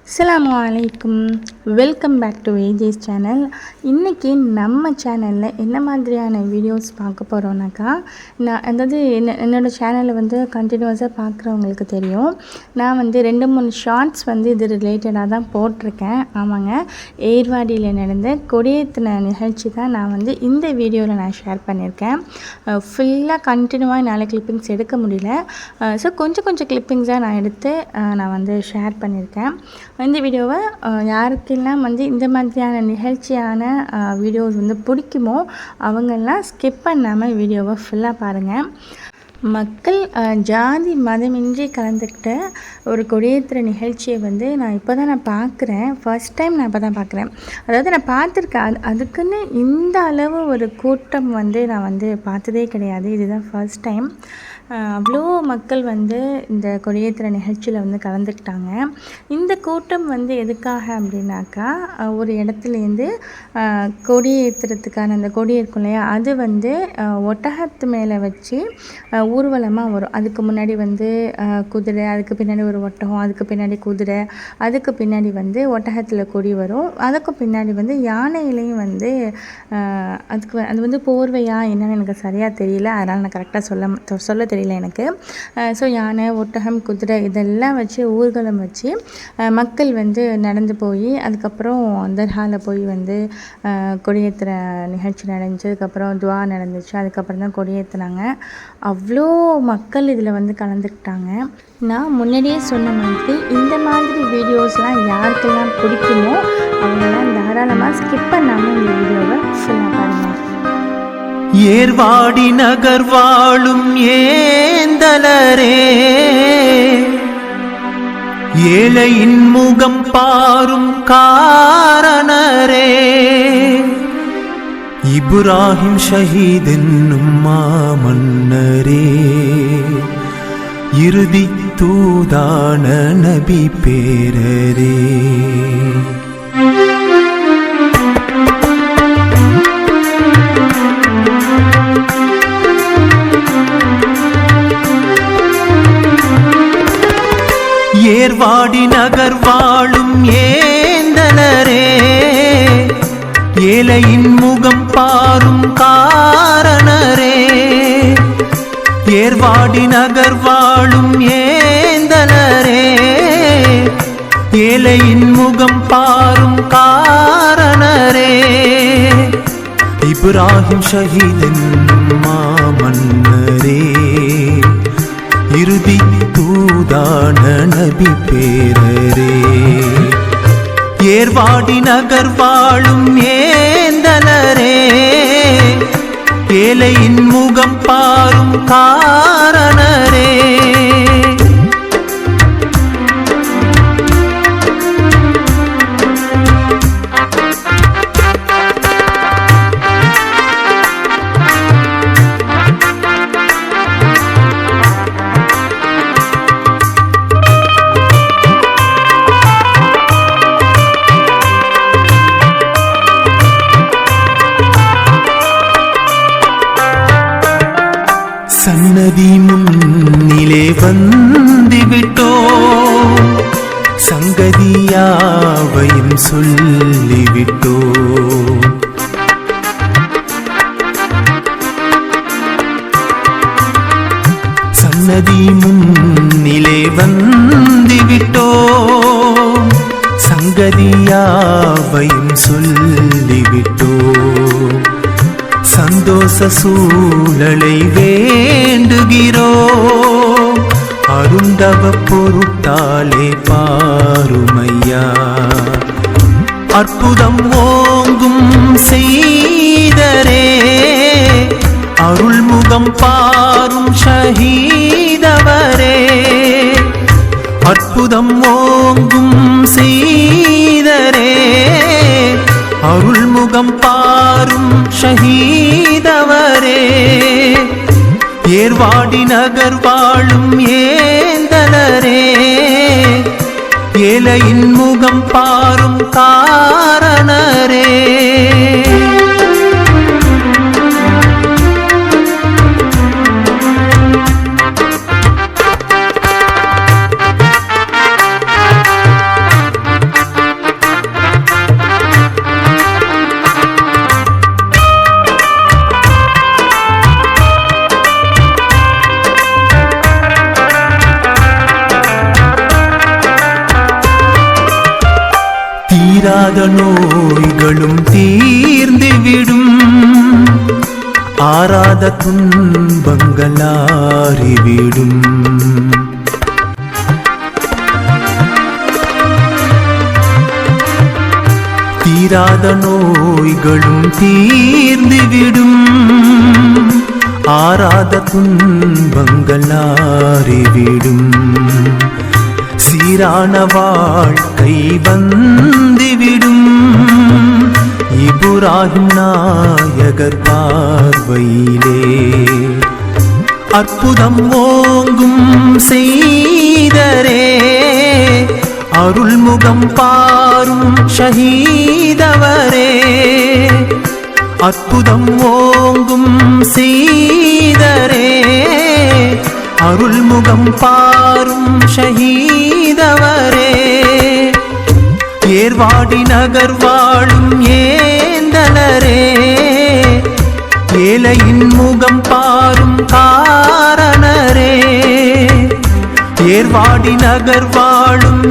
அஸ்ஸலாமு அலைக்கும். Welcome back to AJ's channel. இன்றைக்கி நம்ம சேனலில் என்ன மாதிரியான வீடியோஸ் பார்க்க போகிறோன்னாக்கா, என்னோடய சேனலை கண்டினியூஸாக பார்க்குறவங்களுக்கு தெரியும். நான் 2-3 ஷார்ட்ஸ் இது ரிலேட்டடாக தான் போட்டிருக்கேன். ஆமாங்க, ஏர்வாடியில் நடந்த கொடியேற்றின நிகழ்ச்சி தான் நான் இந்த வீடியோவில் நான் ஷேர் பண்ணியிருக்கேன். ஃபுல்லாக கண்டினியூவாக என்னால் கிளிப்பிங்ஸ் எடுக்க முடியல. ஸோ கொஞ்சம் கிளிப்பிங்ஸாக நான் எடுத்து நான் ஷேர் பண்ணியிருக்கேன். இந்த வீடியோவை யாருக்கெல்லாம் இந்த மாதிரியான நிகழ்ச்சியான வீடியோஸ் பிடிக்குமோ அவங்கெல்லாம் ஸ்கிப் பண்ணாமல் வீடியோவை ஃபுல்லாக பாருங்கள். மக்கள் ஜாதி மதமின்றி கலந்துக்கிட்ட ஒரு கொடியேற்றுற நிகழ்ச்சியை நான் இப்போ தான் நான் பார்க்குறேன். ஃபர்ஸ்ட் டைம் நான் இப்போ தான் பார்க்குறேன். அதாவது நான் பார்த்துருக்கேன், அதுக்குன்னு இந்த அளவு ஒரு கூட்டம் நான் பார்த்ததே கிடையாது. இதுதான் ஃபர்ஸ்ட் டைம். அவ்வளோ மக்கள் இந்த கொடியேற்றுற நிகழ்ச்சியில் கலந்துக்கிட்டாங்க. இந்த கூட்டம் எதுக்காக அப்படின்னாக்கா, ஒரு இடத்துலேருந்து கொடி ஏற்றுறதுக்கான அந்த கொடி இருக்கும் இல்லையா, அது ஒட்டகத்து மேலே வச்சு ஊர்வலமாக வரும். அதுக்கு முன்னாடி குதிரை, அதுக்கு பின்னாடி ஒரு ஒட்டகம், அதுக்கு பின்னாடி குதிரை, அதுக்கு பின்னாடி ஒட்டகத்தில் கொடி வரும். அதுக்கு பின்னாடி யானையிலையும் அதுக்கு அது போர்வையா என்னன்னு எனக்கு சரியாக தெரியல, அதனால் நான் கரெக்டாக சொல்ல தெரியல எனக்கு. ஸோ யானை, ஒட்டகம், குதிரை இதெல்லாம் வச்சு ஊர்வலம் வச்சு மக்கள் நடந்து போய் அதுக்கப்புறம் தர்காவில் போய் கொடியேற்றுற நிகழ்ச்சி நடந்துச்சு. அதுக்கப்புறம் துவா நடந்துச்சு. அதுக்கப்புறம் தான் கொடியேற்றினாங்க. அவ்வளோ மக்கள் இதில் கலந்துக்கிட்டாங்க. நான் முன்னாடியே சொன்ன மாதிரி இந்த மாதிரி வீடியோஸ்லாம் யாருக்கெல்லாம் பிடிக்குமோ அவங்கெல்லாம் தாராளமாக ஸ்கிப் பண்ணாமல் இந்த வீடியோவை ஃபுல்லாக பாருங்கள். ஏர்வாடி நகர் வாழும் ஏந்தலரே, ஏழையின் முகம் பாரும் காரணரே, இப்ராஹிம் ஷஹீத் என்னும் மாமன்னரே, இறுதி தூதான நபி பேரரே. ஏர்வாடி நகர் வாழும் ஏந்தலரே, ஏழையின் முகம் பாரும் காரணரே, ஏர்வாடி நகர் வாழும் ஏந்தலரே, ஏழையின் முகம் பாரும் காரணரே, இப்ராஹிம் ஷஹீத் மாமன்னரே, இறுதி தூதான நபி பேரரே. ஏர்வாடி நகர் வாழும் ஏந்தலரே, ஏழையின் முகம் பாரும் காரணரே. சன்னதி முன்னிலே வந்துவிட்டோ, சங்கதியாவையும் சொல்லிவிட்டோ, சன்னதி முன்னிலே வந்துவிட்டோ, சங்கதியாவையும் சொல்லிவிட்டோ, சந்தோஷ சூழலை வேண்டுகிறோம், அருந்தவ பொருட்டாலே பாருமையா, அற்புதம் ஓங்கும் செய்தரே, அருள்முகம் பாரும் ஷஹீதவரே, அற்புதம் ஓங்கும் செய்தரே, அருள்முகம் பாரும் ஷஹீதவரே, ஏர்வாடி நகர் வாழும் ஏந்தலரே, ஏழையின் முகம் பாரும் காரணரே. தீராத நோய்களும் தீர்ந்துவிடும் ஆறாத துன்பங்கள் ஆறிவிடும் தீராத நோய்களும் தீர்ந்துவிடும் ஆறாத துன்பங்கள் ஆறிவிடும் சீரான வாழ்க்கை வந்துவிடும் இப்ராஹிம் நாயகர் பார்வையிலே அற்புதம் ஓங்கும் செய்தரே அருள்முகம் பாரும் ஷஹீதவரே அற்புதம் ஓங்கும் செய்தரே அருள்முகம் பாரும் ஷஹீதவரே ஏர்வாடி நகர் வாழும் ஏந்தலரே ஏழையின் முகம் பாரும் காரணரே ஏர்வாடி நகர் வாழும்